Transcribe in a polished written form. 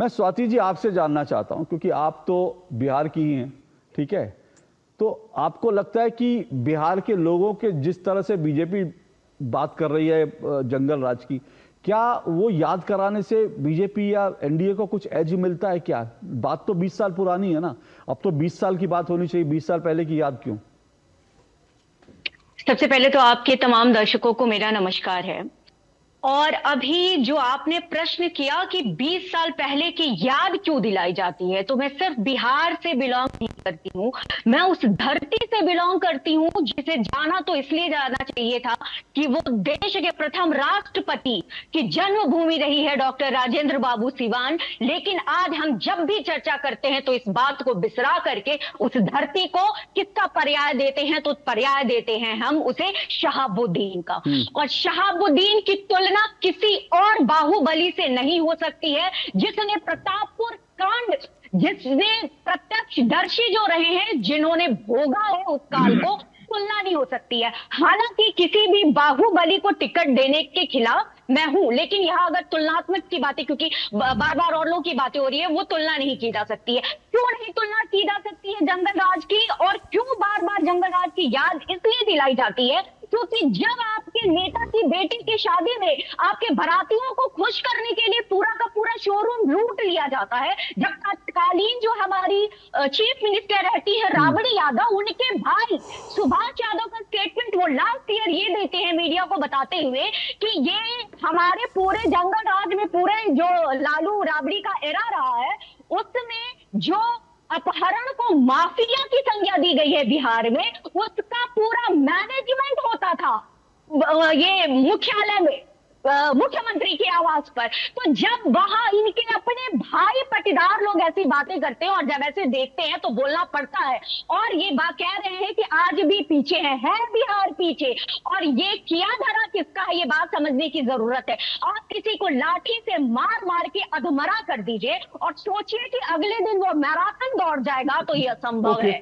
मैं स्वाति जी आपसे जानना चाहता हूं, क्योंकि आप तो बिहार की ही हैं, ठीक है? तो आपको लगता है कि बिहार के लोगों के जिस तरह से बीजेपी बात कर रही है जंगल राज की, क्या वो याद कराने से बीजेपी या एनडीए को कुछ एज मिलता है क्या? बात तो 20 साल पुरानी है ना, अब तो 20 साल की बात होनी चाहिए, 20 साल पहले की याद क्यों? सबसे पहले तो आपके तमाम दर्शकों को मेरा नमस्कार है। और अभी जो आपने प्रश्न किया कि 20 साल पहले की याद क्यों दिलाई जाती है, तो मैं सिर्फ बिहार से बिलोंग नहीं करती हूँ, मैं उस धरती से बिलोंग करती हूँ जिसे जाना तो इसलिए जाना चाहिए था कि वो देश के प्रथम राष्ट्रपति की जन्मभूमि रही है, डॉक्टर राजेंद्र बाबू सिवान। लेकिन आज हम जब भी चर्चा करते हैं तो इस बात को बिसरा करके उस धरती को किसका पर्याय देते हैं, तो पर्याय देते हैं हम उसे शहाबुद्दीन का। और शहाबुद्दीन की तुलना किसी और बाहुबली से नहीं हो सकती है, जिसने प्रतापपुर कांड, जिसने प्रत्यक्षदर्शी जो रहे हैं, जिन्होंने भोगा है उस काल को, तुलना नहीं हो सकती है। हालांकि किसी भी बाहुबली को टिकट देने के खिलाफ मैं हूं, लेकिन यहां अगर तुलनात्मक की बातें, क्योंकि बार बार और लोगों की बातें हो रही है, वो तुलना नहीं की जा सकती है। क्यों नहीं तुलना की जा सकती है जंगल राज की, और क्यों बार बार जंगल राज की याद इसलिए दिलाई जाती है क्योंकि जब आपके नेता की बेटी की शादी में आपके बारातियों को खुश करने के लिए पूरा का पूरा शोरूम लूट लिया जाता है, जब तत्कालीन जो हमारी चीफ मिनिस्टर रहती है राबड़ी यादव, उनके भाई सुभाष यादव का स्टेटमेंट वो लास्ट ईयर ये देते हैं मीडिया को बताते हुए कि ये हमारे पूरे जंगल राज में, पूरे जो लालू राबड़ी का एरा रहा है, उसमें जो अपहरण को माफिया की संज्ञा दी गई है बिहार में, उसका पूरा मैनेजमेंट होता था ये मुख्यालय में, मुख्यमंत्री के आवास पर। तो जब वहां इनके अपने भाई पटीदार लोग ऐसी बातें करते हैं और जब ऐसे देखते हैं तो बोलना पड़ता है। और ये बात कह रहे हैं कि आज भी पीछे है बिहार पीछे, और ये किया धरा किसका है, ये बात समझने की जरूरत है। आप किसी को लाठी से मार मार के अधमरा कर दीजिए और सोचिए कि अगले दिन वो मैराथन दौड़ जाएगा, तो ये असंभव ओके। है।